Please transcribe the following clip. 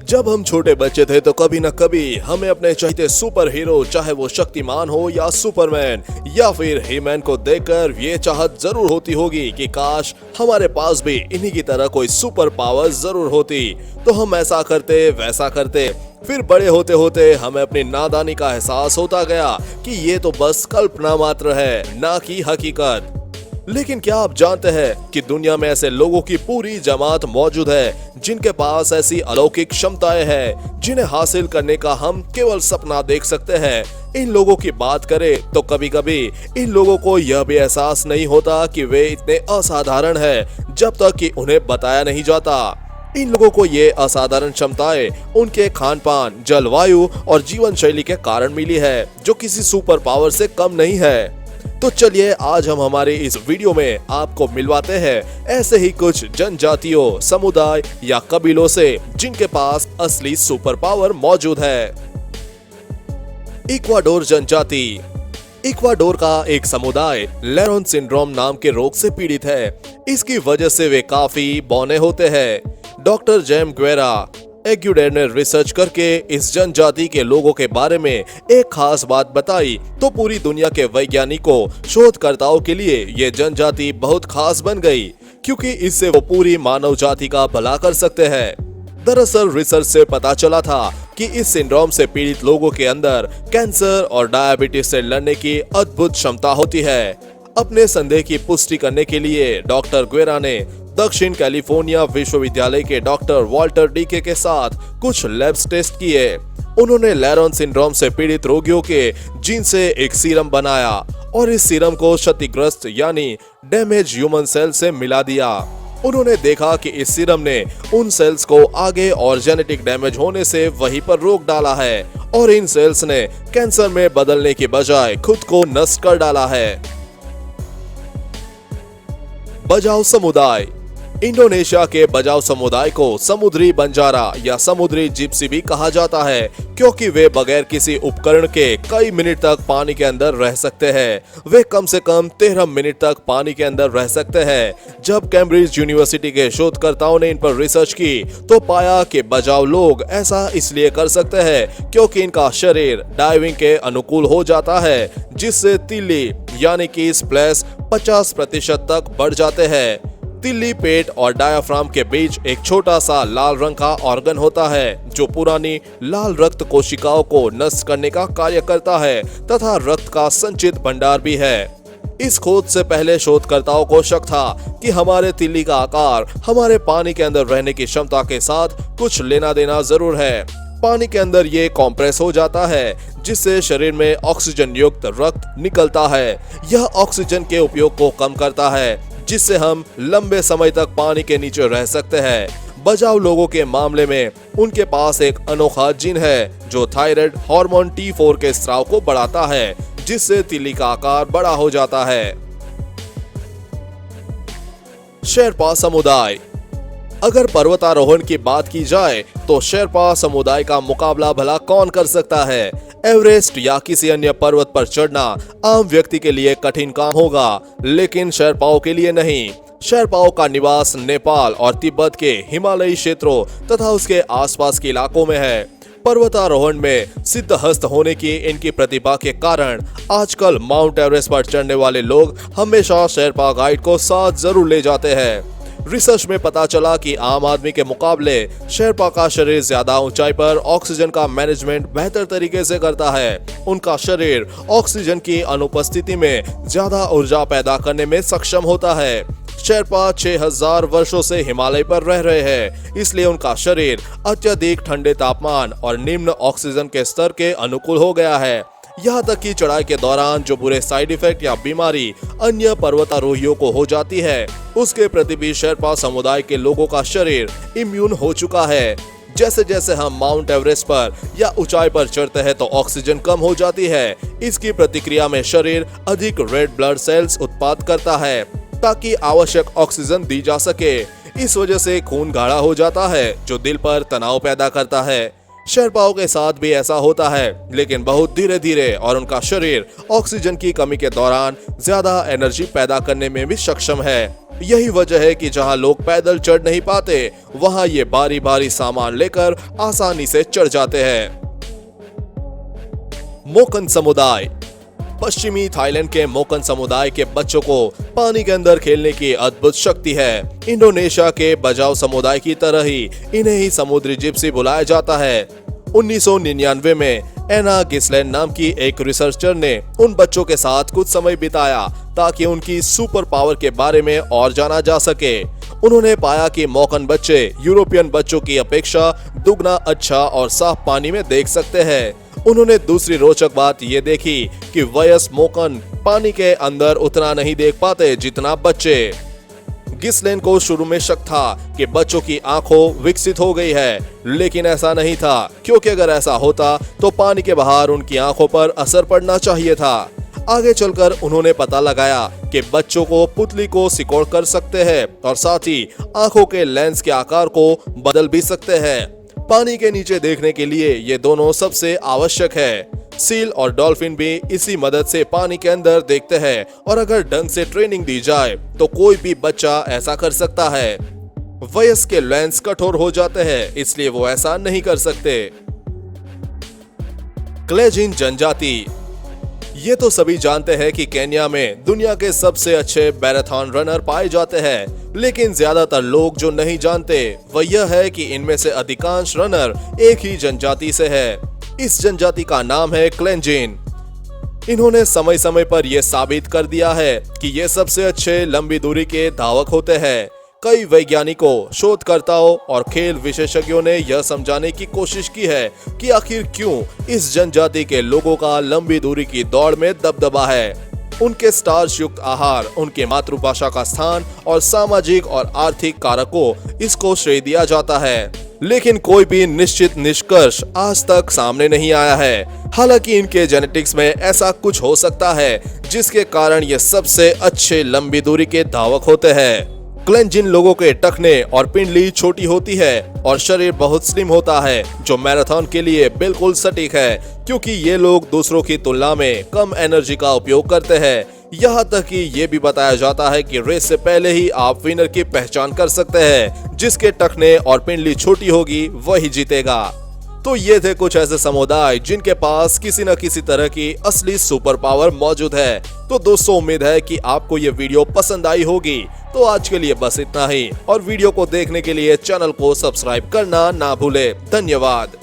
जब हम छोटे बच्चे थे तो कभी न कभी हमें अपने चाहते सुपर हीरो, चाहे वो शक्तिमान हो या सुपरमैन या फिर हीमैन को देखकर ये चाहत जरूर होती होगी कि काश हमारे पास भी इन्हीं की तरह कोई सुपर पावर जरूर होती, तो हम ऐसा करते वैसा करते। फिर बड़े होते होते हमें अपनी नादानी का एहसास होता गया कि ये तो बस कल्पना मात्र है, ना कि हकीकत। लेकिन क्या आप जानते हैं कि दुनिया में ऐसे लोगों की पूरी जमात मौजूद है जिनके पास ऐसी अलौकिक क्षमताएं हैं जिन्हें हासिल करने का हम केवल सपना देख सकते हैं। इन लोगों की बात करें तो कभी कभी इन लोगों को यह भी एहसास नहीं होता कि वे इतने असाधारण हैं जब तक कि उन्हें बताया नहीं जाता। इन लोगों को ये असाधारण क्षमताएं उनके खान पान, जलवायु और जीवन शैली के कारण मिली है, जो किसी सुपर पावर से कम नहीं है। तो चलिए आज हम हमारे इस वीडियो में आपको मिलवाते हैं ऐसे ही कुछ जनजातियों, समुदाय या कबीलों से जिनके पास असली सुपर पावर मौजूद है। इक्वाडोर जनजाति। इक्वाडोर का एक समुदाय लेरोन सिंड्रोम नाम के रोग से पीड़ित है। इसकी वजह से वे काफी बौने होते हैं। डॉक्टर जेम ग्वेरा एग्यूडेर ने रिसर्च करके इस जनजाति के लोगों के बारे में एक खास बात बताई, तो पूरी दुनिया के वैज्ञानिकों, शोधकर्ताओं के लिए ये जनजाति बहुत खास बन गई, क्योंकि इससे वो पूरी मानव जाति का भला कर सकते हैं। दरअसल रिसर्च से पता चला था कि इस सिंड्रोम से पीड़ित लोगों के अंदर कैंसर और डायबिटीज से लड़ने की अद्भुत क्षमता होती है। अपने संदेह की पुष्टि करने के लिए डॉक्टर ग्वेरा ने दक्षिण कैलिफोर्निया विश्वविद्यालय के डॉक्टर वॉल्टर डीके के साथ कुछ लैब्स टेस्ट किए। उन्होंने लेरोन सिंड्रोम से पीड़ित रोगियों के जीन से एक सीरम बनाया और इस सीरम को क्षतिग्रस्त यानी डैमेज ह्यूमन सेल से मिला दिया। उन्होंने देखा कि इस सीरम ने उन सेल्स को आगे और जेनेटिक डैमेज होने से वहीं पर रोक डाला है और इन सेल्स ने कैंसर में बदलने के बजाय खुद को नष्ट कर डाला है। बजाव समुदाय। इंडोनेशिया के बजाव समुदाय को समुद्री बंजारा या समुद्री जिप्सी भी कहा जाता है, क्योंकि वे बगैर किसी उपकरण के कई मिनट तक पानी के अंदर रह सकते हैं। वे कम से कम 13 मिनट तक पानी के अंदर रह सकते हैं। जब कैम्ब्रिज यूनिवर्सिटी के शोधकर्ताओं ने इन पर रिसर्च की तो पाया कि बजाव लोग ऐसा इसलिए कर सकते हैं क्योंकि इनका शरीर डाइविंग के अनुकूल हो जाता है, जिससे तिल्ली यानी कि स्प्लैश 50% तक बढ़ जाते हैं। तिल्ली पेट और डायाफ्राम के बीच एक छोटा सा लाल रंग का ऑर्गन होता है जो पुरानी लाल रक्त कोशिकाओं को नष्ट करने का कार्य करता है तथा रक्त का संचित भंडार भी है। इस खोज से पहले शोधकर्ताओं को शक था कि हमारे तिल्ली का आकार हमारे पानी के अंदर रहने की क्षमता के साथ कुछ लेना देना जरूर है। पानी के अंदर ये कॉम्प्रेस हो जाता है, जिससे शरीर में ऑक्सीजन युक्त रक्त निकलता है। यह ऑक्सीजन के उपयोग को कम करता है, जिससे हम लंबे समय तक पानी के नीचे रह सकते हैं। बजाव लोगों के मामले में उनके पास एक अनोखा जीन है जो थायराइड हार्मोन T4 के स्राव को बढ़ाता है, जिससे तिल्ली का आकार बड़ा हो जाता है। शेरपा समुदाय। अगर पर्वतारोहण की बात की जाए तो शेरपा समुदाय का मुकाबला भला कौन कर सकता है। एवरेस्ट या किसी अन्य पर्वत पर चढ़ना आम व्यक्ति के लिए कठिन काम होगा, लेकिन शेरपाओं के लिए नहीं। शेरपाओं का निवास नेपाल और तिब्बत के हिमालयी क्षेत्रों तथा उसके आसपास के इलाकों में है। पर्वतारोहण में सिद्धहस्त होने की इनकी प्रतिभा के कारण आजकल माउंट एवरेस्ट पर चढ़ने वाले लोग हमेशा शेरपा गाइड को साथ जरूर ले जाते हैं। रिसर्च में पता चला कि आम आदमी के मुकाबले शेरपा का शरीर ज्यादा ऊंचाई पर ऑक्सीजन का मैनेजमेंट बेहतर तरीके से करता है। उनका शरीर ऑक्सीजन की अनुपस्थिति में ज्यादा ऊर्जा पैदा करने में सक्षम होता है। शेरपा 6000 वर्षों से हिमालय पर रह रहे हैं, इसलिए उनका शरीर अत्यधिक ठंडे तापमान और निम्न ऑक्सीजन के स्तर के अनुकूल हो गया है। यहाँ तक कि चढ़ाई के दौरान जो बुरे साइड इफेक्ट या बीमारी अन्य पर्वतारोहियों को हो जाती है, उसके प्रति भी शेरपा समुदाय के लोगों का शरीर इम्यून हो चुका है। जैसे जैसे हम माउंट एवरेस्ट पर या ऊंचाई पर चढ़ते हैं तो ऑक्सीजन कम हो जाती है। इसकी प्रतिक्रिया में शरीर अधिक रेड ब्लड सेल्स उत्पाद करता है ताकि आवश्यक ऑक्सीजन दी जा सके। इस वजह से खून गाढ़ा हो जाता है जो दिल पर तनाव पैदा करता है। शेरपाओं के साथ भी ऐसा होता है, लेकिन बहुत धीरे धीरे, और उनका शरीर ऑक्सीजन की कमी के दौरान ज्यादा एनर्जी पैदा करने में भी सक्षम है। यही वजह है कि जहां लोग पैदल चढ़ नहीं पाते, वहां ये भारी भारी सामान लेकर आसानी से चढ़ जाते हैं। मोकन समुदाय। पश्चिमी थाईलैंड के मोकन समुदाय के बच्चों को पानी के अंदर खेलने की अद्भुत शक्ति है। इंडोनेशिया के बजाव समुदाय की तरह ही इन्हें ही समुद्री जिप्सी बुलाया जाता है। 1999 में एना गिसलैंड नाम की एक रिसर्चर ने उन बच्चों के साथ कुछ समय बिताया ताकि उनकी सुपर पावर के बारे में और जाना जा सके। उन्होंने पाया कि मोकन बच्चे यूरोपियन बच्चों की अपेक्षा दुगना अच्छा और साफ पानी में देख सकते हैं। उन्होंने दूसरी रोचक बात ये देखी कि वयस्क मोकन पानी के अंदर उतना नहीं देख पाते जितना बच्चे। गिसलैंड को शुरू में शक था कि बच्चों की आंखों विकसित हो गई है, लेकिन ऐसा नहीं था, क्योंकि अगर ऐसा होता तो पानी के बाहर उनकी आंखों पर असर पड़ना चाहिए था। आगे चलकर उन्होंने पता लगाया कि बच्चों को पुतली को सिकोड़ कर सकते हैं और साथ ही आंखों के लेंस के आकार को बदल भी सकते हैं। पानी के नीचे देखने के लिए ये दोनों सबसे आवश्यक है। सील और डॉल्फिन भी इसी मदद से पानी के अंदर देखते हैं, और अगर ढंग से ट्रेनिंग दी जाए तो कोई भी बच्चा ऐसा कर सकता है। वयस्क के लेंस कठोर हो जाते हैं, इसलिए वो ऐसा नहीं कर सकते। क्लेजिन जनजाति। ये तो सभी जानते हैं कि केन्या में दुनिया के सबसे अच्छे मैराथन रनर पाए जाते हैं, लेकिन ज्यादातर लोग जो नहीं जानते वह यह है कि इनमें से अधिकांश रनर एक ही जनजाति से है। इस जनजाति का नाम है क्लेंजिन। इन्होंने समय समय पर यह साबित कर दिया है कि ये सबसे अच्छे लंबी दूरी के धावक होते हैं। कई वैज्ञानिकों, शोधकर्ताओं और खेल विशेषज्ञों ने यह समझाने की कोशिश की है कि आखिर क्यों इस जनजाति के लोगों का लंबी दूरी की दौड़ में दबदबा है। उनके स्टार्च युक्त आहार, उनके मातृभाषा का स्थान और सामाजिक और आर्थिक कारकों इसको श्रेय दिया जाता है, लेकिन कोई भी निश्चित निष्कर्ष आज तक सामने नहीं आया है। हालांकि इनके जेनेटिक्स में ऐसा कुछ हो सकता है जिसके कारण ये सबसे अच्छे लंबी दूरी के धावक होते हैं। क्लेंजिन लोगों के टखने और पिंडली छोटी होती है और शरीर बहुत स्लिम होता है, जो मैराथन के लिए बिल्कुल सटीक है, क्योंकि ये लोग दूसरों की तुलना में कम एनर्जी का उपयोग करते हैं। यहाँ तक कि ये भी बताया जाता है कि रेस से पहले ही आप विनर की पहचान कर सकते हैं। जिसके टखने और पिंडली छोटी होगी वही जीतेगा। तो ये थे कुछ ऐसे समुदाय जिनके पास किसी न किसी तरह की असली सुपर पावर मौजूद है। तो दोस्तों, उम्मीद है कि आपको ये वीडियो पसंद आई होगी। तो आज के लिए बस इतना ही, और वीडियो को देखने के लिए चैनल को सब्सक्राइब करना ना भूले। धन्यवाद।